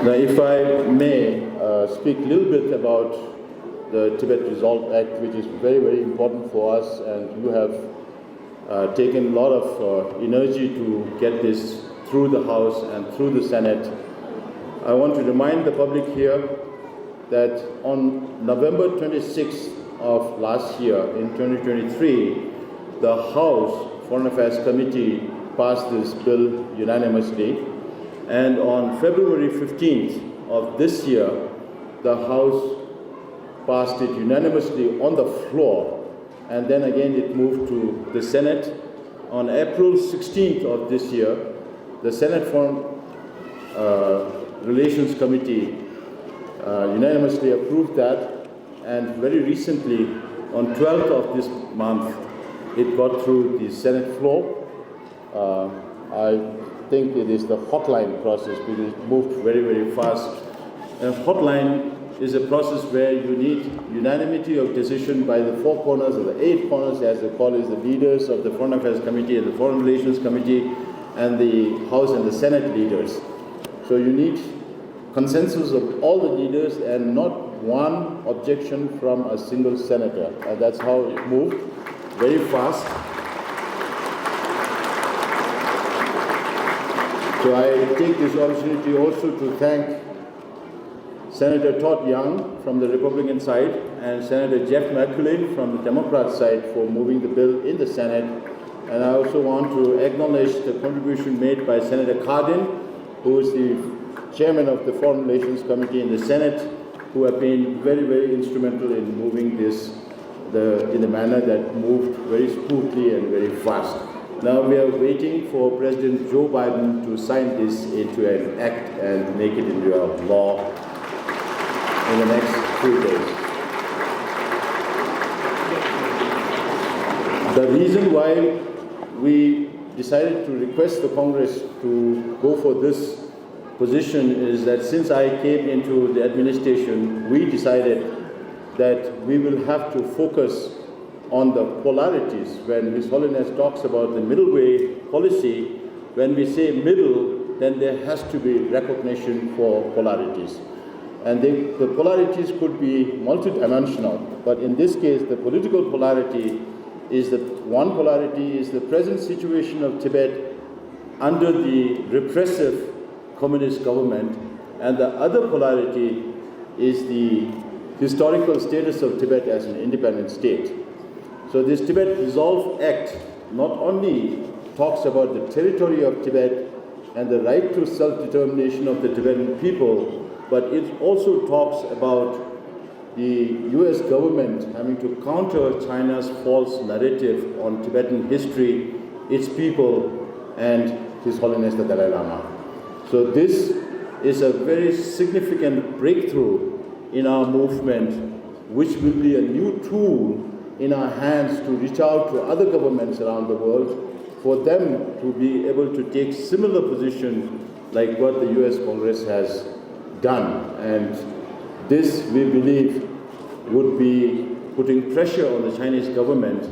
Now, if I may speak a little bit about the Tibet Resolve Act, which is very, very important for us, and you have taken a lot of energy to get this through the House and through the Senate. I want to remind the public here that on November 26th of last year, in 2023, the House Foreign Affairs Committee passed this bill unanimously. And on February 15th of this year, the House passed it unanimously on the floor, and then again it moved to the Senate. On April 16th of this year, the Senate Foreign Relations Committee unanimously approved that, and very recently, on 12th of this month, it got through the Senate floor. I think it is the hotline process because it moved very, very fast. And hotline is a process where you need unanimity of decision by the four corners or the eight corners, as they call it, the leaders of the Foreign Affairs Committee and the Foreign Relations Committee and the House and the Senate leaders. So you need consensus of all the leaders and not one objection from a single senator. And that's how it moved very fast. So I take this opportunity also to thank Senator Todd Young from the Republican side and Senator Jeff McCullin from the Democrat side for moving the bill in the Senate. And I also want to acknowledge the contribution made by Senator Cardin, who is the chairman of the Foreign Relations Committee in the Senate, who have been very, very instrumental in moving this in the manner that moved very smoothly and very fast. Now we are waiting for President Joe Biden to sign this into an act and make it into a law in the next few days. The reason why we decided to request the Congress to go for this position is that since I came into the administration, we decided that we will have to focus on the polarities. When His Holiness talks about the middle way policy, when we say middle, then there has to be recognition for polarities. And the polarities could be multidimensional, but in this case, the political polarity is that one polarity is the present situation of Tibet under the repressive communist government, and the other polarity is the historical status of Tibet as an independent state. So this Tibet Resolve Act not only talks about the territory of Tibet and the right to self-determination of the Tibetan people, but it also talks about the US government having to counter China's false narrative on Tibetan history, its people, and His Holiness the Dalai Lama. So this is a very significant breakthrough in our movement, which will be a new tool in our hands to reach out to other governments around the world for them to be able to take similar position like what the US Congress has done. And this, we believe, would be putting pressure on the Chinese government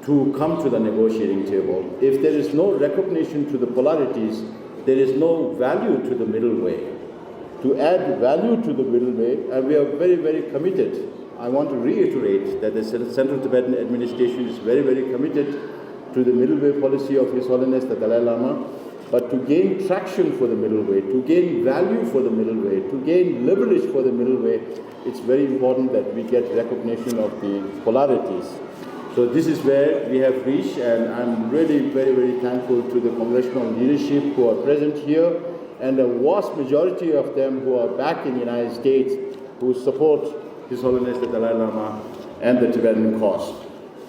to come to the negotiating table. If there is no recognition to the polarities, there is no value to the middle way. To add value to the middle way, and we are very, very committed. I want to reiterate that the Central Tibetan administration is very, very committed to the middle way policy of His Holiness the Dalai Lama, but to gain traction for the middle way, to gain value for the middle way, to gain leverage for the middle way, it's very important that we get recognition of the polarities. So this is where we have reached, and I'm really very, very thankful to the Congressional leadership who are present here, and the vast majority of them who are back in the United States who support His Holiness the Dalai Lama and the Tibetan cause.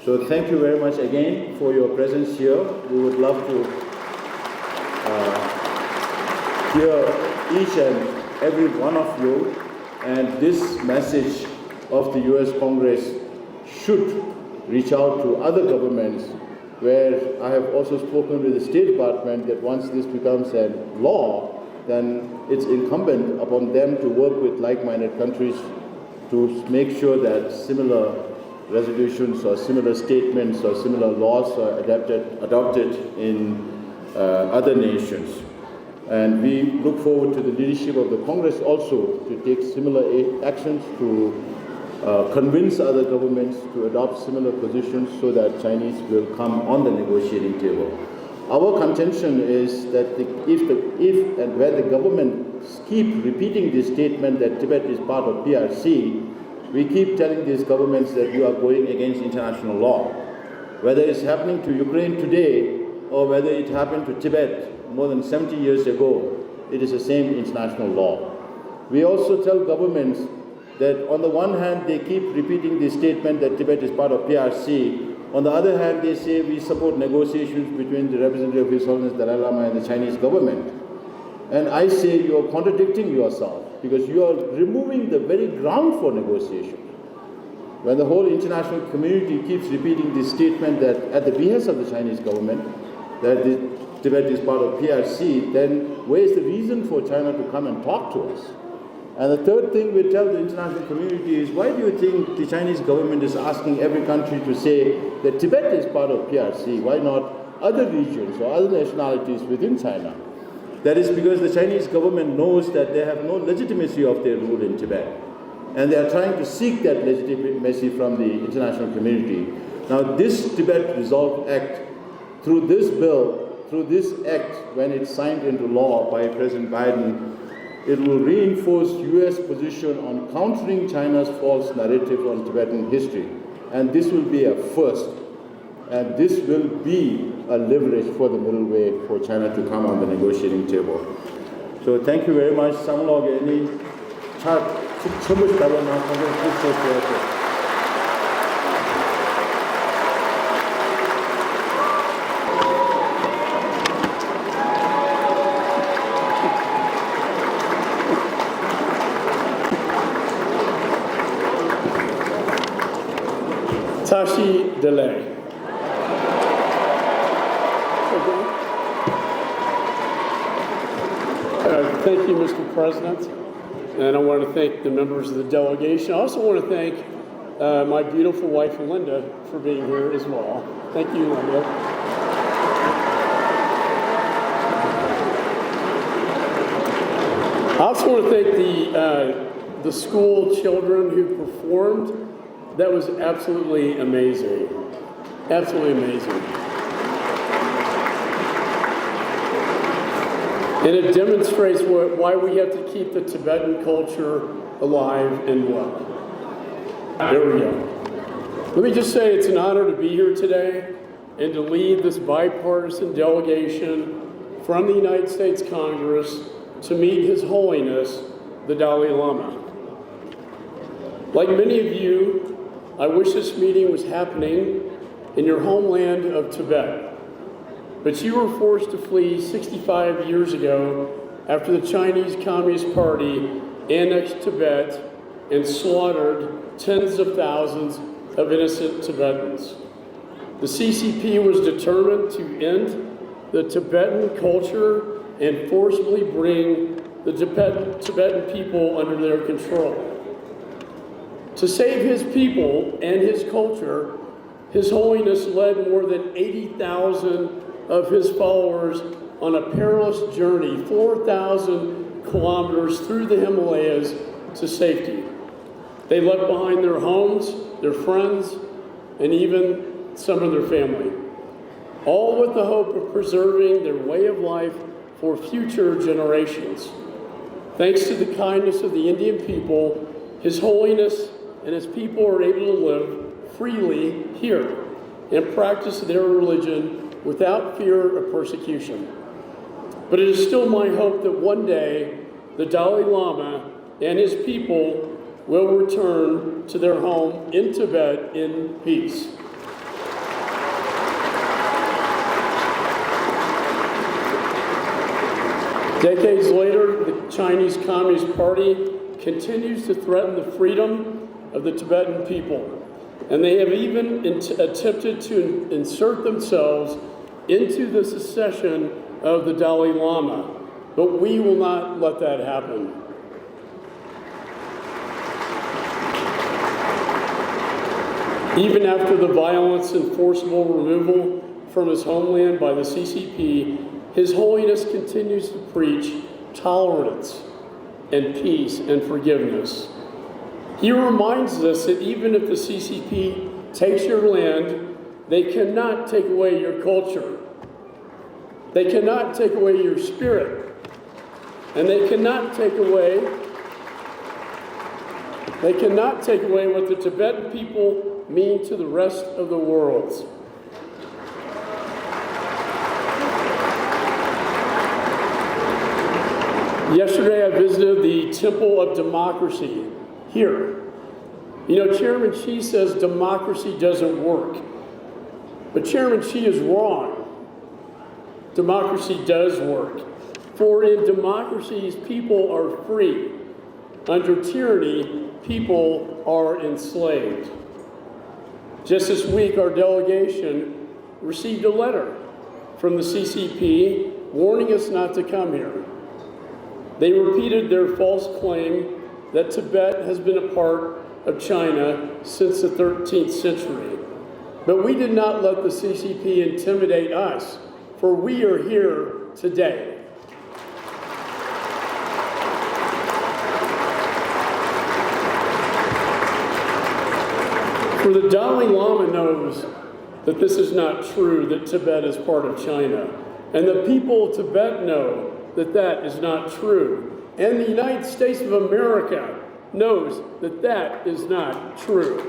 So thank you very much again for your presence here. We would love to hear each and every one of you, and this message of the US Congress should reach out to other governments, where I have also spoken with the State Department that once this becomes a law, then it's incumbent upon them to work with like-minded countries to make sure that similar resolutions or similar statements or similar laws are adopted in other nations. And we look forward to the leadership of the Congress also to take similar actions to convince other governments to adopt similar positions so that Chinese will come on the negotiating table. Our contention is that if and where the government keep repeating this statement that Tibet is part of PRC, we keep telling these governments that you are going against international law. Whether it's happening to Ukraine today or whether it happened to Tibet more than 70 years ago, it is the same international law. We also tell governments that on the one hand, they keep repeating the statement that Tibet is part of PRC. On the other hand, they say we support negotiations between the representative of His Holiness Dalai Lama and the Chinese government. And I say you are contradicting yourself because you are removing the very ground for negotiation. When the whole international community keeps repeating this statement that at the behest of the Chinese government, that Tibet is part of PRC, then where is the reason for China to come and talk to us? And the third thing we tell the international community is, why do you think the Chinese government is asking every country to say that Tibet is part of PRC? Why not other regions or other nationalities within China? That is because the Chinese government knows that they have no legitimacy of their rule in Tibet. And they are trying to seek that legitimacy from the international community. Now this Tibet Resolve Act, through this bill, through this act, when it's signed into law by President Biden, it will reinforce US position on countering China's false narrative on Tibetan history. And this will be a first. And this will be a leverage for the middle way for China to come on the negotiating table. So thank you very much. Tashi Delay. Thank you, Mr. President. And I want to thank the members of the delegation. I also want to thank my beautiful wife, Linda, for being here as well. Thank you, Linda. I also want to thank the school children who performed. That was absolutely amazing. Absolutely amazing. And it demonstrates why we have to keep the Tibetan culture alive and well. There we go. Let me just say it's an honor to be here today and to lead this bipartisan delegation from the United States Congress to meet His Holiness, the Dalai Lama. Like many of you, I wish this meeting was happening in your homeland of Tibet. But you were forced to flee 65 years ago after the Chinese Communist Party annexed Tibet and slaughtered tens of thousands of innocent Tibetans. The CCP was determined to end the Tibetan culture and forcibly bring the Tibetan people under their control. To save his people and his culture, His Holiness led more than 80,000 of his followers on a perilous journey, 4,000 kilometers through the Himalayas to safety. They left behind their homes, their friends, and even some of their family, all with the hope of preserving their way of life for future generations. Thanks to the kindness of the Indian people, His Holiness and his people are able to live freely here. and practice their religion without fear of persecution. But it is still my hope that one day the Dalai Lama and his people will return to their home in Tibet in peace. Decades later, the Chinese Communist Party continues to threaten the freedom of the Tibetan people, and they have even attempted to insert themselves into the succession of the Dalai Lama, but we will not let that happen. Even after the violence and forcible removal from his homeland by the CCP, His Holiness continues to preach tolerance and peace and forgiveness. He reminds us that even if the CCP takes your land, they cannot take away your culture. They cannot take away your spirit. And they cannot take away what the Tibetan people mean to the rest of the world. Yesterday, I visited the Temple of Democracy here. You know, Chairman Xi says democracy doesn't work. But Chairman Xi is wrong. Democracy does work. For in democracies, people are free. Under tyranny, people are enslaved. Just this week, our delegation received a letter from the CCP warning us not to come here. They repeated their false claim that Tibet has been a part of China since the 13th century. But we did not let the CCP intimidate us, for we are here today. For the Dalai Lama knows that this is not true, that Tibet is part of China. And the people of Tibet know that that is not true. And the United States of America knows that that is not true.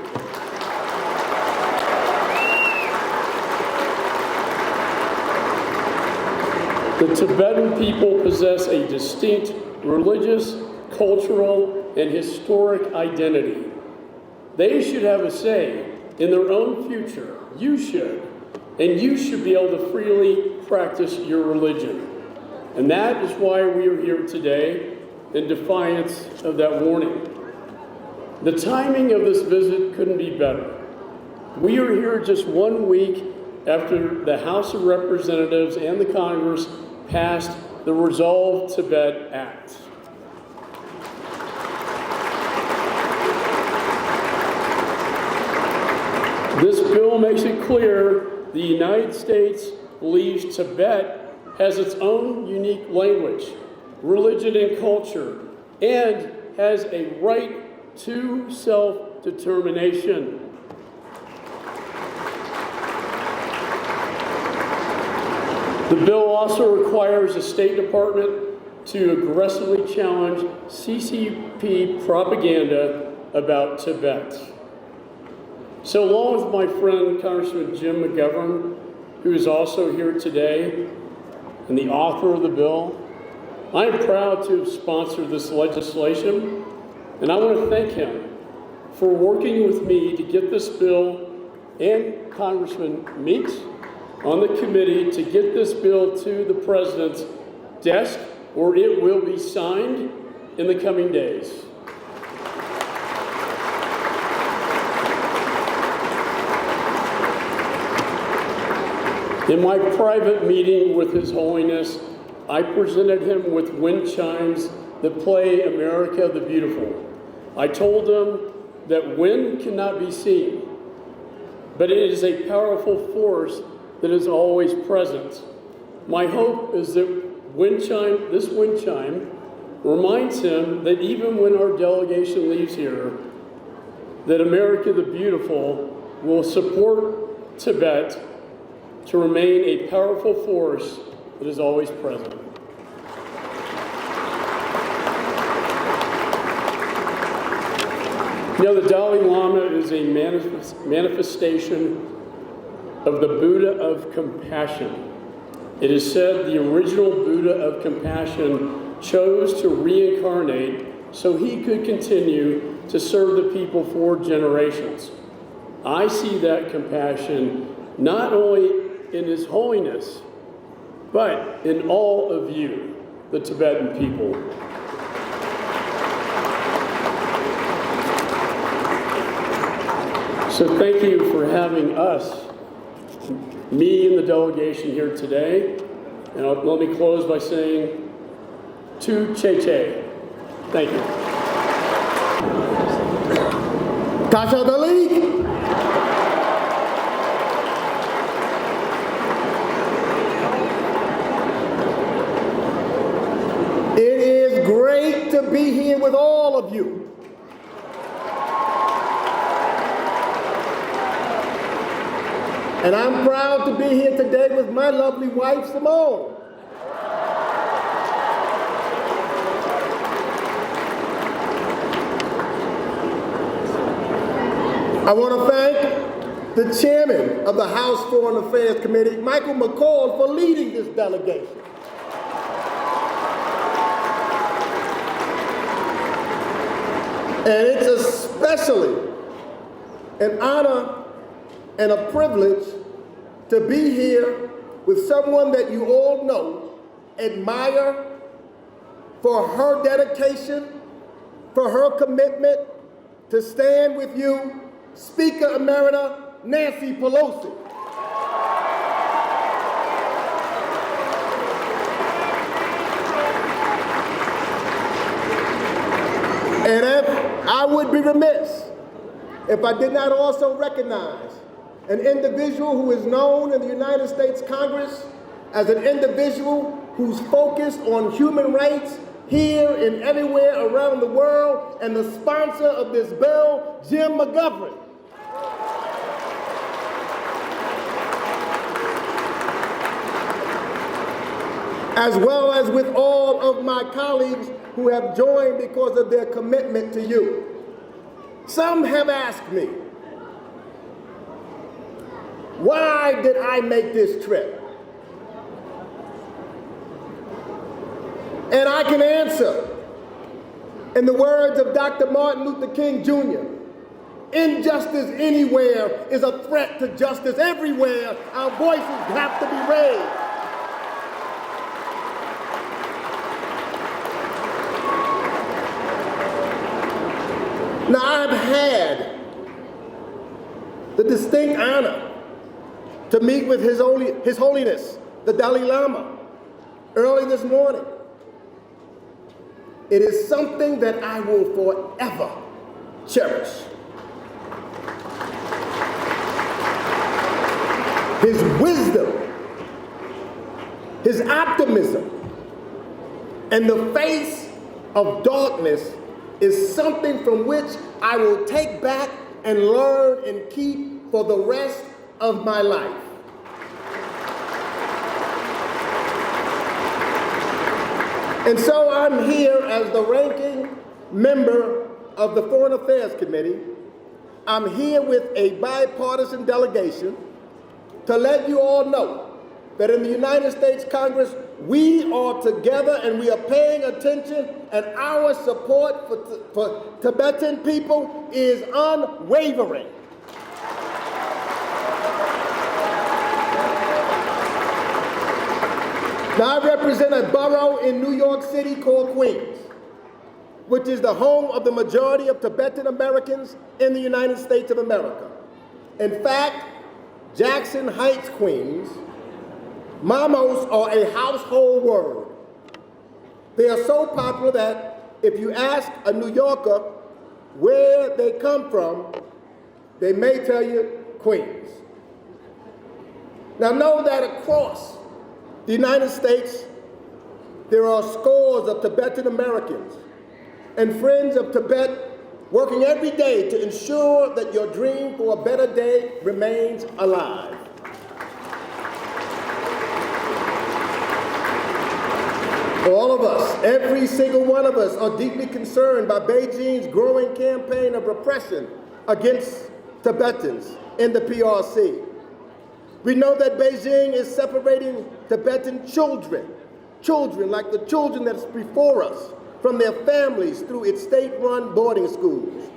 The Tibetan people possess a distinct religious, cultural, and historic identity. They should have a say in their own future. You should. And you should be able to freely practice your religion. And that is why we are here today, in defiance of that warning. The timing of this visit couldn't be better. We are here just 1 week after the House of Representatives and the Congress passed the Resolve Tibet Act. This bill makes it clear the United States believes Tibet has its own unique language, religion, and culture, and has a right to self-determination. The bill also requires the State Department to aggressively challenge CCP propaganda about Tibet. So along with my friend Congressman Jim McGovern, who is also here today, and the author of the bill, I am proud to have sponsored this legislation, and I want to thank him for working with me to get this bill and Congressman Meeks on the committee to get this bill to the President's desk, where it will be signed in the coming days. In my private meeting with His Holiness, I presented him with wind chimes that play America the Beautiful. I told him that wind cannot be seen, but it is a powerful force that is always present. My hope is that this wind chime reminds him that even when our delegation leaves here, that America the Beautiful will support Tibet to remain a powerful force that is always present. You know, the Dalai Lama is a manifestation of the Buddha of compassion. It is said the original Buddha of compassion chose to reincarnate so he could continue to serve the people for generations. I see that compassion not only in His Holiness, but in all of you, the Tibetan people. So thank you for having us, me and the delegation here today. And let me close by saying, Tu Che Che. Thank you. Kasha the League. It is great to be here with all of you. And I'm proud to be here today with my lovely wife, Simone. I want to thank the chairman of the House Foreign Affairs Committee, Michael McCall, for leading this delegation. And it's especially an honor and a privilege to be here with someone that you all know, admire for her dedication, for her commitment to stand with you, Speaker Emerita Nancy Pelosi. And I would be remiss if I did not also recognize an individual who is known in the United States Congress as an individual who's focused on human rights here and everywhere around the world, and the sponsor of this bill, Jim McGovern. As well as with all of my colleagues who have joined because of their commitment to you. Some have asked me, why did I make this trip? And I can answer in the words of Dr. Martin Luther King Jr., injustice anywhere is a threat to justice everywhere. Our voices have to be raised. Now, I've had the distinct honor to meet with His Holiness, the Dalai Lama, early this morning. It is something that I will forever cherish. His wisdom, his optimism, and the face of darkness is something from which I will take back and learn and keep for the rest of my life. And so I'm here as the ranking member of the Foreign Affairs Committee. I'm here with a bipartisan delegation to let you all know that in the United States Congress, we are together and we are paying attention, and our support for Tibetan people is unwavering. Now, I represent a borough in New York City called Queens, which is the home of the majority of Tibetan Americans in the United States of America. In fact, Jackson Heights, Queens, mamos are a household word. They are so popular that if you ask a New Yorker where they come from, they may tell you Queens. Now know that across the United States, there are scores of Tibetan Americans and friends of Tibet working every day to ensure that your dream for a better day remains alive. All of us, every single one of us, are deeply concerned by Beijing's growing campaign of repression against Tibetans in the PRC. We know that Beijing is separating Tibetan children like the children that's before us, from their families through its state-run boarding schools.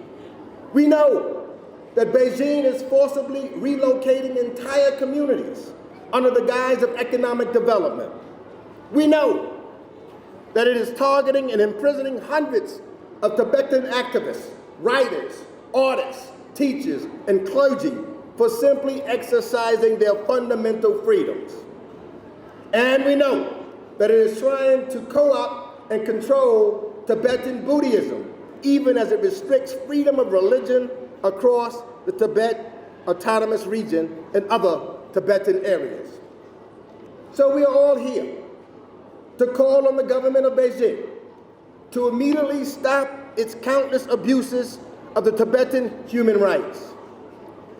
We know that Beijing is forcibly relocating entire communities under the guise of economic development. We know that it is targeting and imprisoning hundreds of Tibetan activists, writers, artists, teachers, and clergy for simply exercising their fundamental freedoms. And we know that it is trying to co-opt and control Tibetan Buddhism, even as it restricts freedom of religion across the Tibet Autonomous Region and other Tibetan areas. So we are all here to call on the government of Beijing to immediately stop its countless abuses of the Tibetan human rights.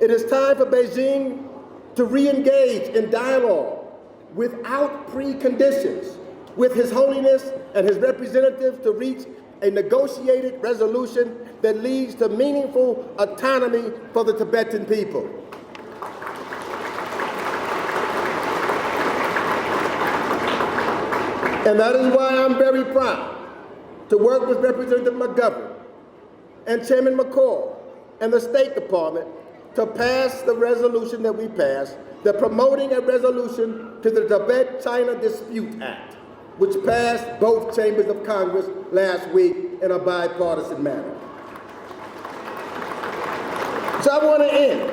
It is time for Beijing to re-engage in dialogue without preconditions with His Holiness and his representatives to reach a negotiated resolution that leads to meaningful autonomy for the Tibetan people. And that is why I'm very proud to work with Representative McGovern and Chairman McCall and the State Department to pass the resolution that we passed, the Promoting a Resolution to the Tibet-China Dispute Act, which passed both chambers of Congress last week in a bipartisan manner. So I want to end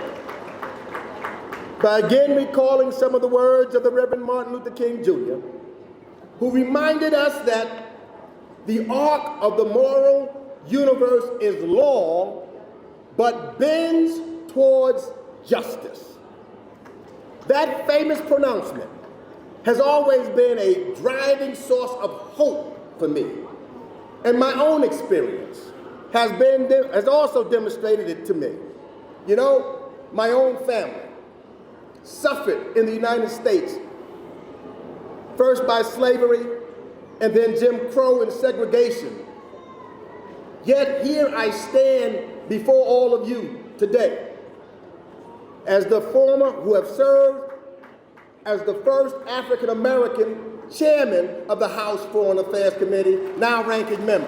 by again recalling some of the words of the Reverend Martin Luther King Jr., who reminded us that the arc of the moral universe is long, but bends towards justice. That famous pronouncement has always been a driving source of hope for me. And my own experience has also demonstrated it to me. You know, my own family suffered in the United States, first by slavery and then Jim Crow and segregation. Yet here I stand before all of you today as the former who have served as the first African American chairman of the House Foreign Affairs Committee, now ranking member.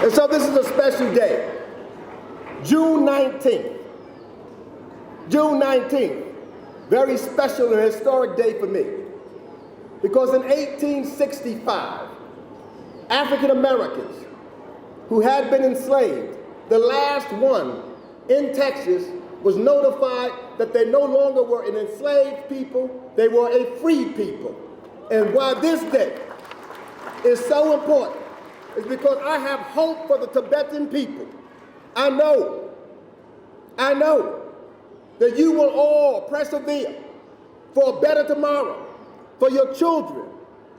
And so this is a special day. June 19th, very special and historic day for me. Because in 1865, African Americans who had been enslaved, the last one in Texas, was notified that they no longer were an enslaved people, they were a free people. And why this day is so important is because I have hope for the Tibetan people. I know that you will all persevere for a better tomorrow, for your children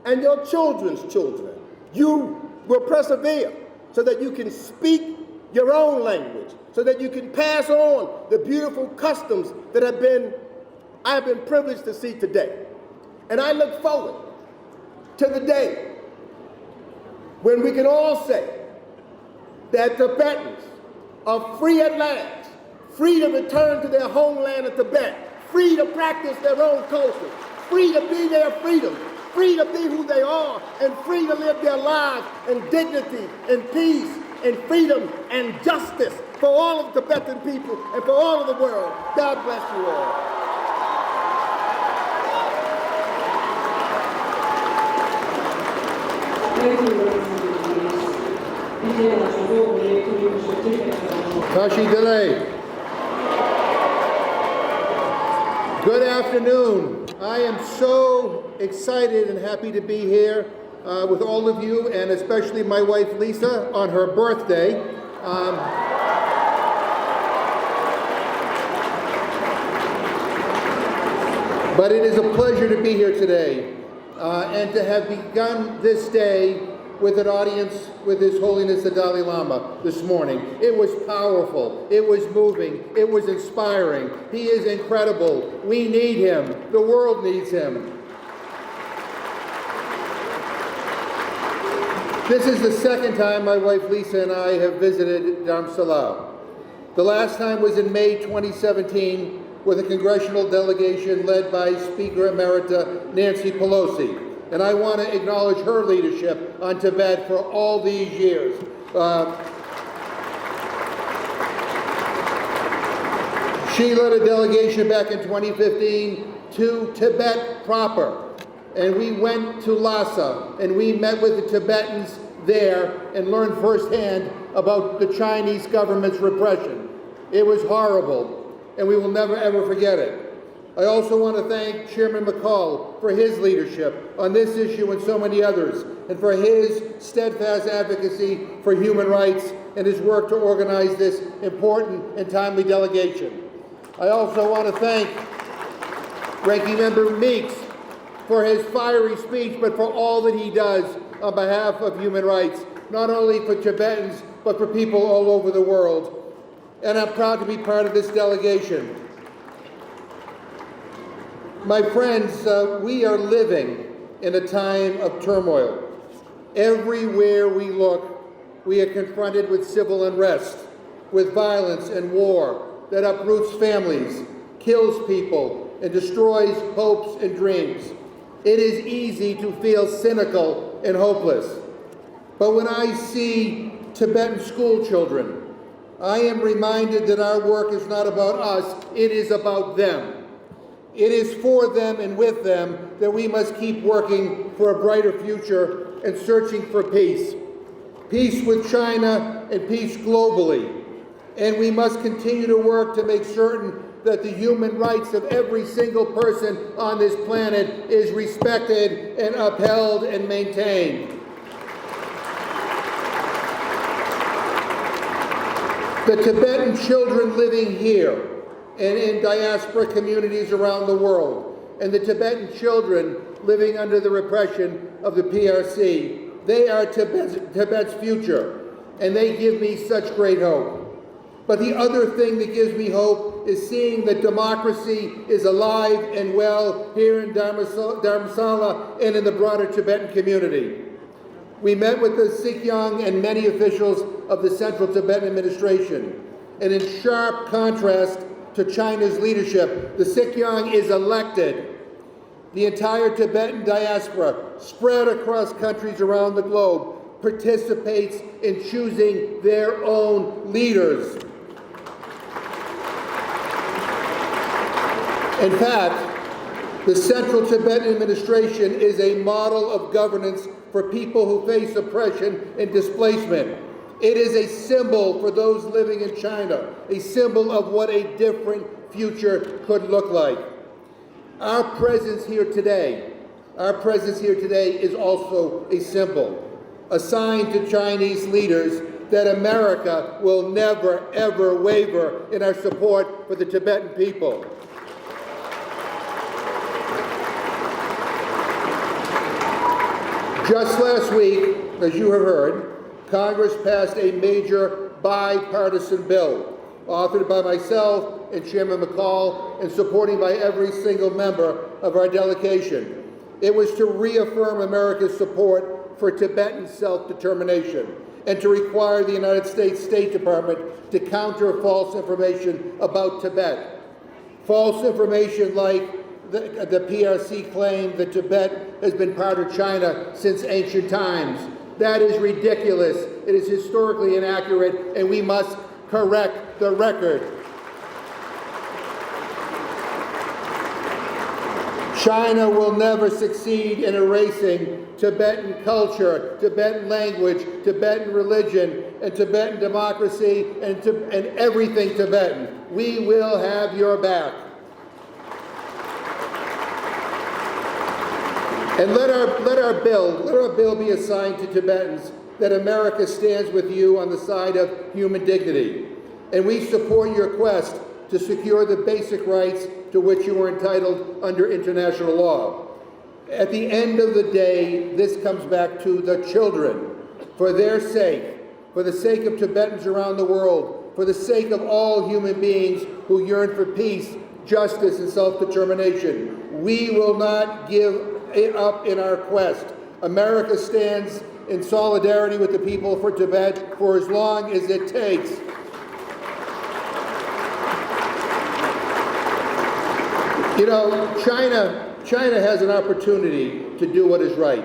and your children's children. You will persevere so that you can speak your own language, so that you can pass on the beautiful customs that I have been privileged to see today. And I look forward to the day when we can all say that Tibetans are free at last, free to return to their homeland of Tibet, free to practice their own culture, free to be their freedom, free to be who they are, and free to live their lives in dignity and peace and freedom and justice for all of the Tibetan people and for all of the world. God bless you all. Kashi Delay. Good afternoon. I am so excited and happy to be here with all of you, and especially my wife Lisa on her birthday. But it is a pleasure to be here today and to have begun this day with an audience with His Holiness the Dalai Lama this morning. It was powerful, it was moving, it was inspiring. He is incredible. We need him. The world needs him. This is the second time my wife Lisa and I have visited Dharamsala. The last time was in May 2017 with a congressional delegation led by Speaker Emerita Nancy Pelosi. And I want to acknowledge her leadership on Tibet for all these years. She led a delegation back in 2015 to Tibet proper. And we went to Lhasa and we met with the Tibetans there and learned firsthand about the Chinese government's repression. It was horrible, and we will never ever forget it. I also want to thank Chairman McCall for his leadership on this issue and so many others, and for his steadfast advocacy for human rights and his work to organize this important and timely delegation. I also want to thank Ranking Member Meeks for his fiery speech, but for all that he does on behalf of human rights, not only for Tibetans, but for people all over the world. And I'm proud to be part of this delegation. My friends, we are living in a time of turmoil. Everywhere we look, we are confronted with civil unrest, with violence and war that uproots families, kills people, and destroys hopes and dreams. It is easy to feel cynical and hopeless. But when I see Tibetan school children, I am reminded that our work is not about us, it is about them. It is for them and with them that we must keep working for a brighter future and searching for peace. Peace with China and peace globally. And we must continue to work to make certain that the human rights of every single person on this planet is respected and upheld and maintained. The Tibetan children living here and in diaspora communities around the world, and the Tibetan children living under the repression of the PRC, they are Tibet's future, and they give me such great hope. But the other thing that gives me hope is seeing that democracy is alive and well here in Dharamsala and in the broader Tibetan community. We met with the Sikyong and many officials of the Central Tibetan Administration, and in sharp contrast to China's leadership, the Sikyong is elected. The entire Tibetan diaspora, spread across countries around the globe, participates in choosing their own leaders. In fact, the Central Tibetan Administration is a model of governance for people who face oppression and displacement. It is a symbol for those living in China, a symbol of what a different future could look like. Our presence here today is also a symbol, a sign to Chinese leaders that America will never, ever waver in our support for the Tibetan people. Just last week, as you have heard, Congress passed a major bipartisan bill, authored by myself and Chairman McCall, and supporting by every single member of our delegation. It was to reaffirm America's support for Tibetan self-determination and to require the United States State Department to counter false information about Tibet. False information like the PRC claimed that Tibet has been part of China since ancient times. That is ridiculous. It is historically inaccurate, and we must correct the record. China will never succeed in erasing Tibetan culture, Tibetan language, Tibetan religion, and Tibetan democracy, and everything Tibetan. We will have your back. And let our bill be a sign to Tibetans that America stands with you on the side of human dignity. And we support your quest to secure the basic rights to which you are entitled under international law. At the end of the day, this comes back to the children. For their sake, for the sake of Tibetans around the world, for the sake of all human beings who yearn for peace, justice, and self-determination, we will not give up in our quest. America stands in solidarity with the people for Tibet for as long as it takes. You know, China has an opportunity to do what is right,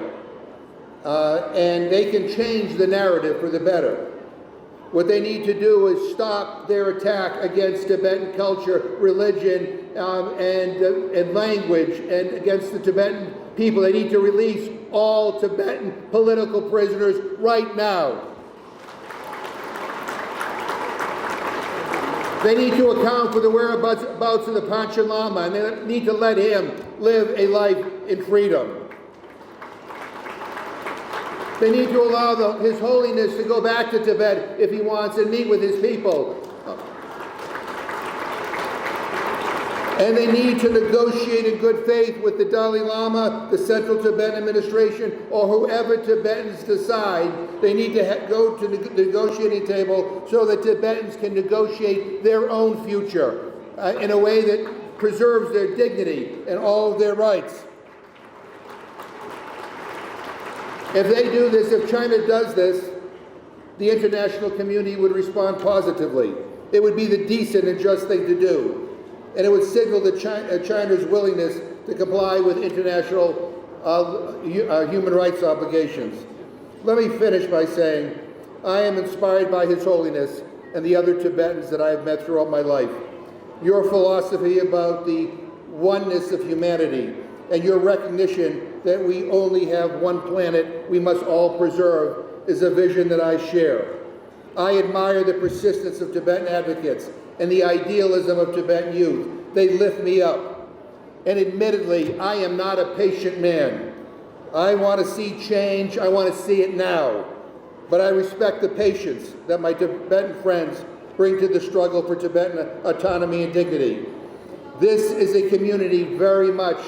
and they can change the narrative for the better. What they need to do is stop their attack against Tibetan culture, religion, and language, and against the Tibetan people. They need to release all Tibetan political prisoners right now. They need to account for the whereabouts of the Panchen Lama, and they need to let him live a life in freedom. They need to allow His Holiness to go back to Tibet if he wants and meet with his people. And they need to negotiate in good faith with the Dalai Lama, the Central Tibetan Administration, or whoever Tibetans decide. They need to go to the negotiating table so that Tibetans can negotiate their own future in a way that preserves their dignity and all of their rights. If they do this, if China does this, the international community would respond positively. It would be the decent and just thing to do. And it would signal that China's willingness to comply with international human rights obligations. Let me finish by saying, I am inspired by His Holiness and the other Tibetans that I have met throughout my life. Your philosophy about the oneness of humanity and your recognition that we only have one planet we must all preserve is a vision that I share. I admire the persistence of Tibetan advocates and the idealism of Tibetan youth. They lift me up. And admittedly, I am not a patient man. I want to see change. I want to see it now. But I respect the patience that my Tibetan friends bring to the struggle for Tibetan autonomy and dignity. This is a community very much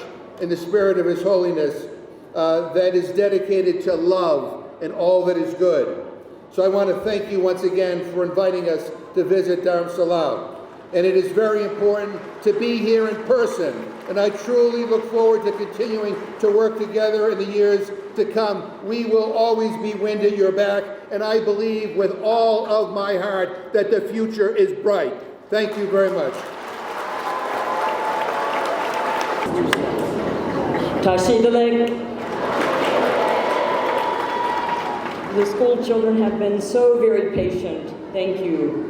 in the spirit of His Holiness that is dedicated to love and all that is good. So I want to thank you once again for inviting us to visit Dharamsala. And it is very important to be here in person. And I truly look forward to continuing to work together in the years to come. We will always be wind at your back. And I believe with all of my heart that the future is bright. Thank you very much. Tashidalek. The school children have been so very patient. Thank you.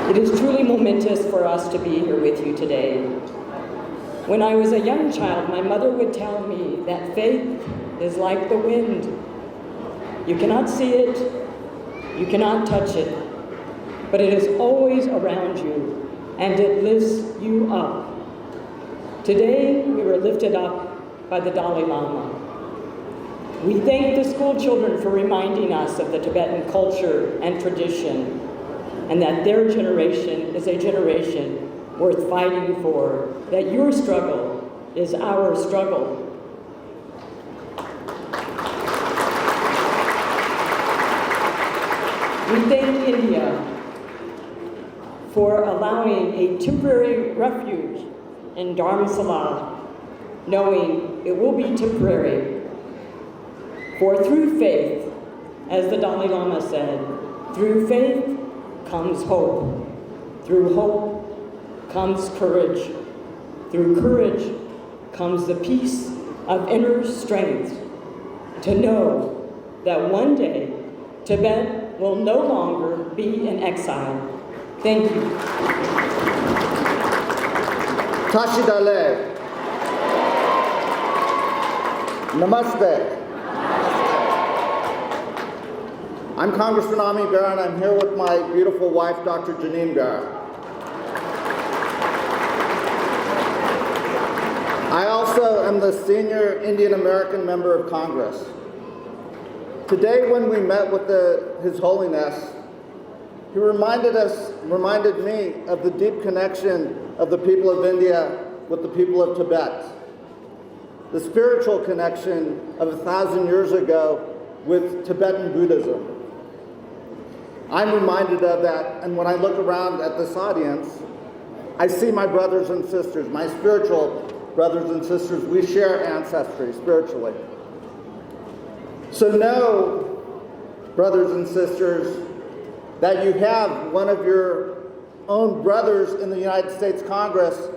It is truly momentous for us to be here with you today. When I was a young child, my mother would tell me that faith is like the wind. You cannot see it, you cannot touch it, but it is always around you, and it lifts you up. Today, we were lifted up by the Dalai Lama. We thank the school children for reminding us of the Tibetan culture and tradition, and that their generation is a generation worth fighting for, that your struggle is our struggle. We thank India for allowing a temporary refuge in Dharamsala, knowing it will be temporary. For through faith, as the Dalai Lama said, through faith comes hope. Through hope comes courage. Through courage comes the peace of inner strength to know that one day Tibet will no longer be in exile. Thank you. Tashidale. Namaste. I'm Congressman Ami Bera, and I'm here with my beautiful wife, Dr. Janine Bera. I also am the senior Indian American member of Congress. Today, when we met with His Holiness, he reminded me of the deep connection of the people of India with the people of Tibet. The spiritual connection of 1,000 years ago with Tibetan Buddhism. I'm reminded of that, and when I look around at this audience, I see my brothers and sisters, my spiritual brothers and sisters. We share ancestry spiritually. So know, brothers and sisters, that you have one of your own brothers in the United States Congress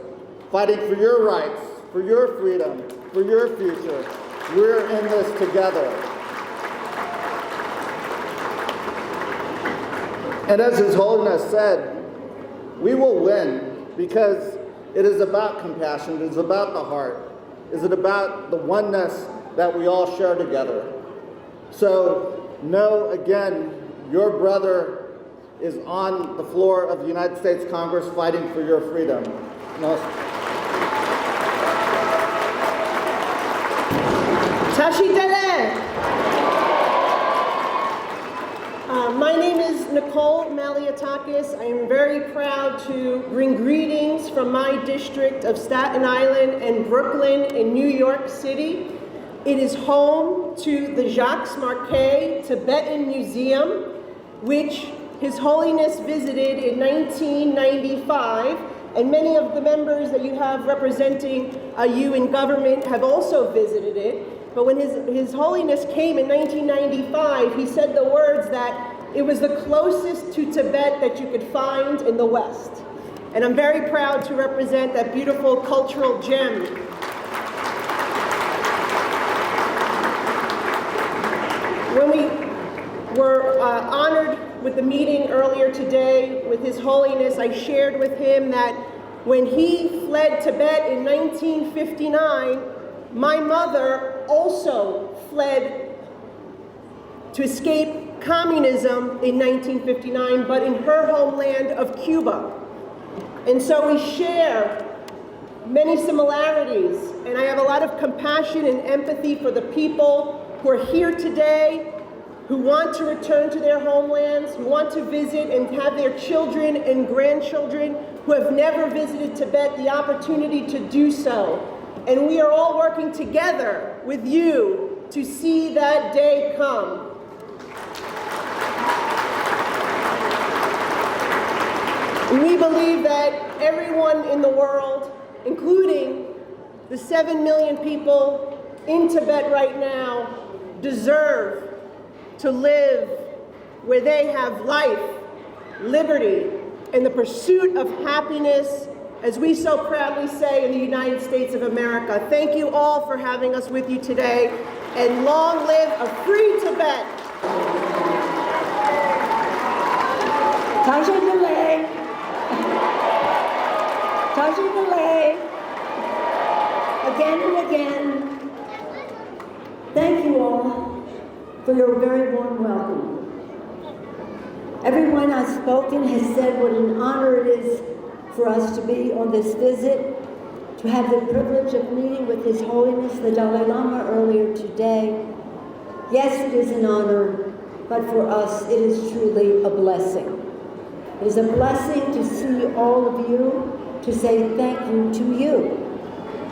fighting for your rights, for your freedom, for your future. We're in this together. And as His Holiness said, we will win because it is about compassion, it is about the heart, it is about the oneness that we all share together. So know again, your brother is on the floor of the United States Congress fighting for your freedom. Tashi Dele. My name is Nicole Maliatakis. I am very proud to bring greetings from my district of Staten Island and Brooklyn in New York City. It is home to the Jacques Marquet Tibetan Museum, which His Holiness visited in 1995, and many of the members that you have representing you in government have also visited it. But when His Holiness came in 1995, he said the words that it was the closest to Tibet that you could find in the West. And I'm very proud to represent that beautiful cultural gem. When we were honored with the meeting earlier today with His Holiness, I shared with him that when he fled Tibet in 1959, my mother also fled to escape communism in 1959, but in her homeland of Cuba. And so we share many similarities, and I have a lot of compassion and empathy for the people who are here today, who want to return to their homelands, who want to visit and have their children and grandchildren who have never visited Tibet the opportunity to do so. And we are all working together with you to see that day come. We believe that everyone in the world, including the 7 million people in Tibet right now, deserve to live where they have life, liberty, and the pursuit of happiness, as we so proudly say in the United States of America. Thank you all for having us with you today, and long live a free Tibet. Tashi Delay. Tashi Delay. Again and again, thank you all for your very warm welcome. Everyone I've spoken has said what an honor it is for us to be on this visit, to have the privilege of meeting with His Holiness the Dalai Lama earlier today. Yes, it is an honor, but for us it is truly a blessing. It is a blessing to see all of you, to say thank you to you.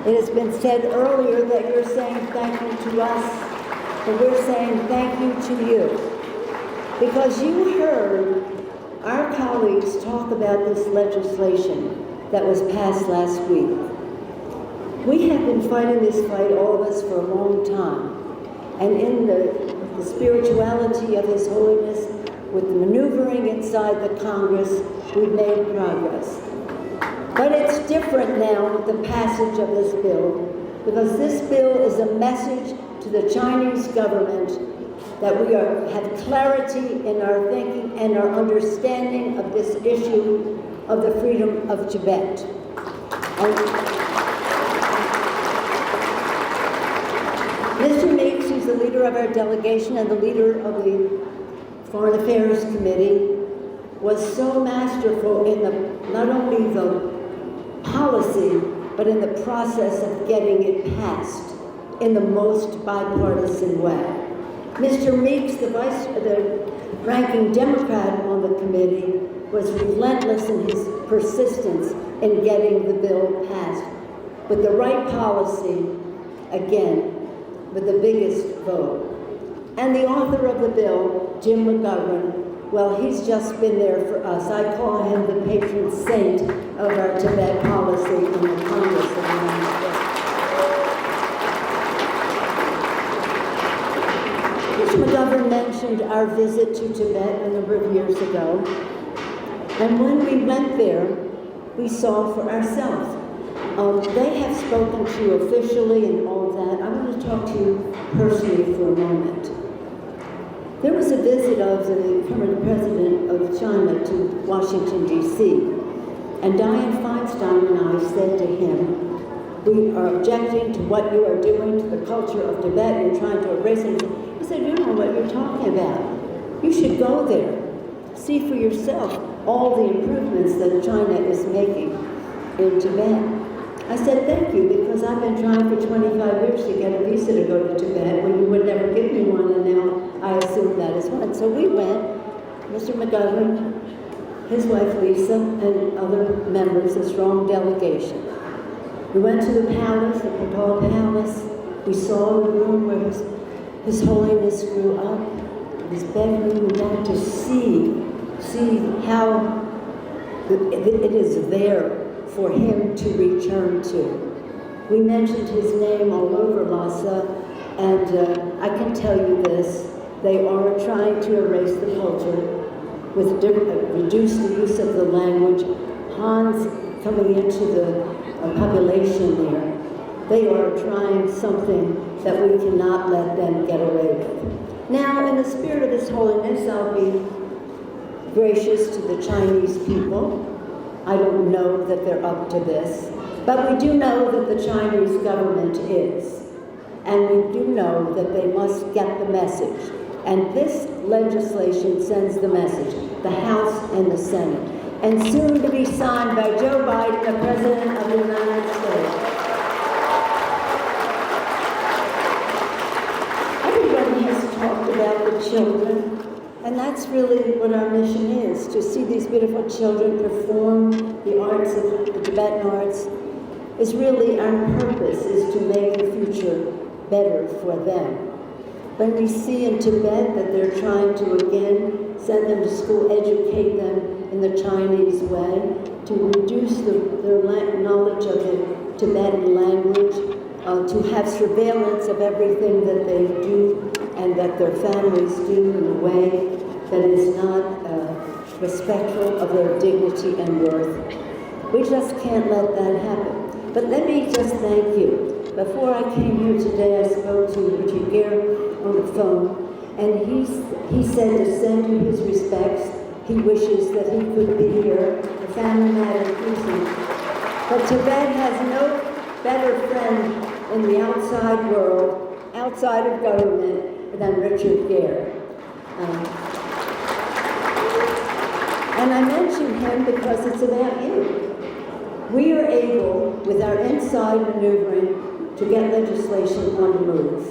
It has been said earlier that you're saying thank you to us, but we're saying thank you to you. Because you heard our colleagues talk about this legislation that was passed last week. We have been fighting this fight, all of us, for a long time. And in the spirituality of His Holiness, with the maneuvering inside the Congress, we've made progress. But it's different now with the passage of this bill, because this bill is a message to the Chinese government that we have clarity in our thinking and our understanding of this issue of the freedom of Tibet. And Mr. Meeks, who's the leader of our delegation and the leader of the Foreign Affairs Committee, was so masterful in not only the policy, but in the process of getting it passed in the most bipartisan way. Mr. Meeks, the ranking Democrat on the committee, was relentless in his persistence in getting the bill passed with the right policy, again, with the biggest vote. And the author of the bill, Jim McGovern, well, he's just been there for us. I call him the patron saint of our Tibet policy in the Congress of the United States. Mr. McGovern mentioned our visit to Tibet a number of years ago. And when we went there, we saw for ourselves. They have spoken to you officially and all that. I want to talk to you personally for a moment. There was a visit of the current president of China to Washington, D.C., and Dianne Feinstein and I said to him, we are objecting to what you are doing to the culture of Tibet. You're trying to erase it. He said, you know what you're talking about. You should go there. See for yourself all the improvements that China is making in Tibet. I said, thank you, because I've been trying for 25 years to get a visa to go to Tibet when you would never give me one, and now I assume that is one. So we went, Mr. McGovern, his wife Lisa, and other members, a strong delegation. We went to the palace, the Papal Palace. We saw the room where His Holiness grew up, his bedroom. We got to see how it is there for him to return to. We mentioned his name all over Lhasa, and I can tell you this, they are trying to erase the culture with reduce the use of the language. Hans coming into the population there, they are trying something that we cannot let them get away with. Now, in the spirit of His Holiness, I'll be gracious to the Chinese people. I don't know that they're up to this, but we do know that the Chinese government is. And we do know that they must get the message. And this legislation sends the message, the House and the Senate, and soon to be signed by Joe Biden, the President of the United States. Everybody has talked about the children. And that's really what our mission is, to see these beautiful children perform the arts, the Tibetan arts, is really our purpose, is to make the future better for them. When we see in Tibet that they're trying to, again, send them to school, educate them in the Chinese way, to reduce their knowledge of the Tibetan language, to have surveillance of everything that they do and that their families do in a way that is not respectful of their dignity and worth. We just can't let that happen. But let me just thank you. Before I came here today, I spoke to Richard Gere on the phone, and he said to send you his respects. He wishes that he could be here, the family matter reason. But Tibet has no better friend in the outside world, outside of government, than Richard Gere. And I mention him because it's about you. We are able, with our inside maneuvering, to get legislation on the move.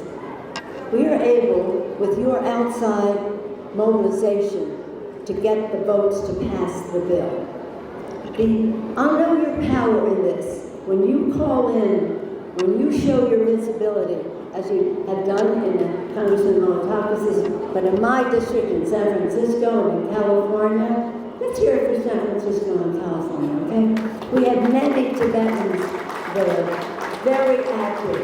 We are able, with your outside mobilization, to get the votes to pass the bill. I know your power in this. When you call in, when you show your visibility, as you have done in Congressman Malatakas, but in my district in San Francisco and in California, let's hear it for San Francisco and California, okay? We have many Tibetans there, very active,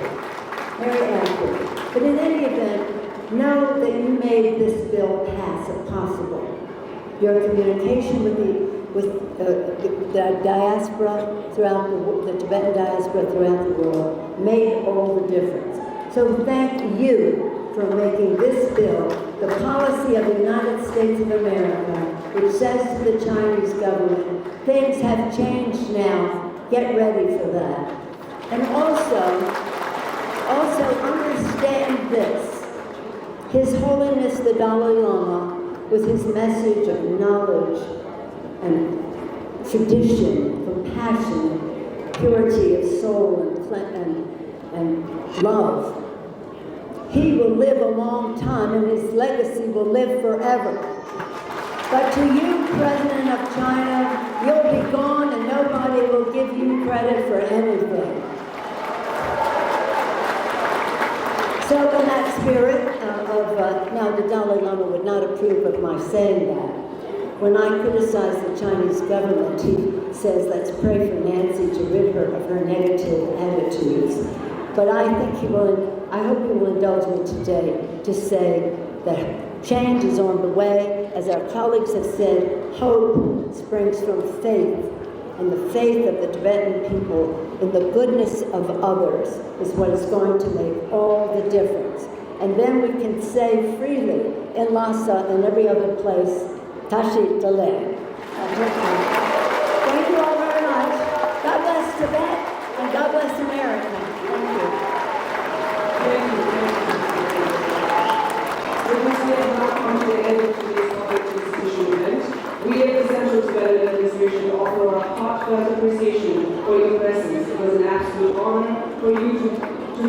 very active. But in any event, know that you made this bill pass if possible. Your communication with the diaspora throughout the Tibetan diaspora throughout the world made all the difference. So thank you for making this bill the policy of the United States of America, which says to the Chinese government, things have changed now, get ready for that. And also understand this. His Holiness the Dalai Lama, with his message of knowledge and tradition, compassion, purity of soul and love, he will live a long time and his legacy will live forever. But to you, President of China, you'll be gone and nobody will give you credit for anything. So in that spirit now the Dalai Lama would not approve of my saying that. When I criticize the Chinese government, he says, let's pray for Nancy to rid her of her negative attitudes. But I think I hope he will indulge me today to say that change is on the way, as our colleagues have said, hope springs from faith. And the faith of the Tibetan people in the goodness of others is what is going to make all the difference. And then we can say freely in Lhasa and every other place, Tashi Tale. Thank you all very much. God bless Tibet and God bless America. Thank you. Thank you. We have now come to the end of today's public institution event. We at the Central Tibetan Administration offer our heartfelt appreciation for your presence. It was an absolute honor for you to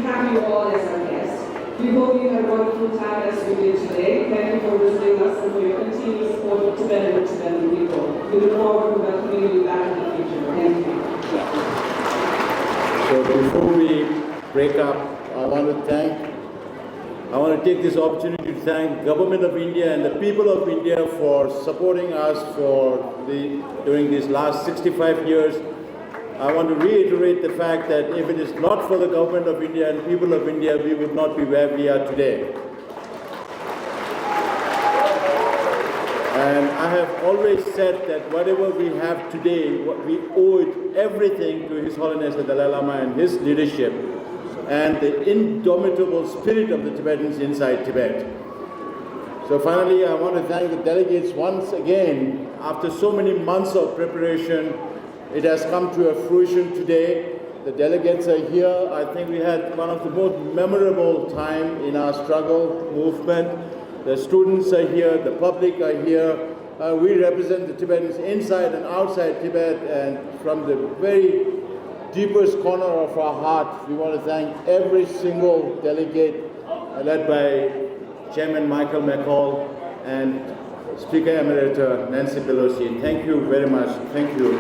have you all as our guests. We hope you had a wonderful time as we did today. Thank you for visiting us and for your continued support of Tibetan and Tibetan people. We look forward to welcoming you back in the future. Thank you. So before we break up, I want to take this opportunity to thank the Government of India and the people of India for supporting us during these last 65 years. I want to reiterate the fact that if it is not for the Government of India and people of India, we would not be where we are today. And I have always said that whatever we have today, we owe it everything to His Holiness the Dalai Lama and his leadership and the indomitable spirit of the Tibetans inside Tibet. So finally, I want to thank the delegates once again. After so many months of preparation, it has come to a fruition today. The delegates are here. I think we had one of the most memorable time in our struggle movement. The students are here, the public are here. We represent the Tibetans inside and outside Tibet, and from the very deepest corner of our heart, we want to thank every single delegate led by Chairman Michael McCall and Speaker Emerita Nancy Pelosi. Thank you very much. Thank you.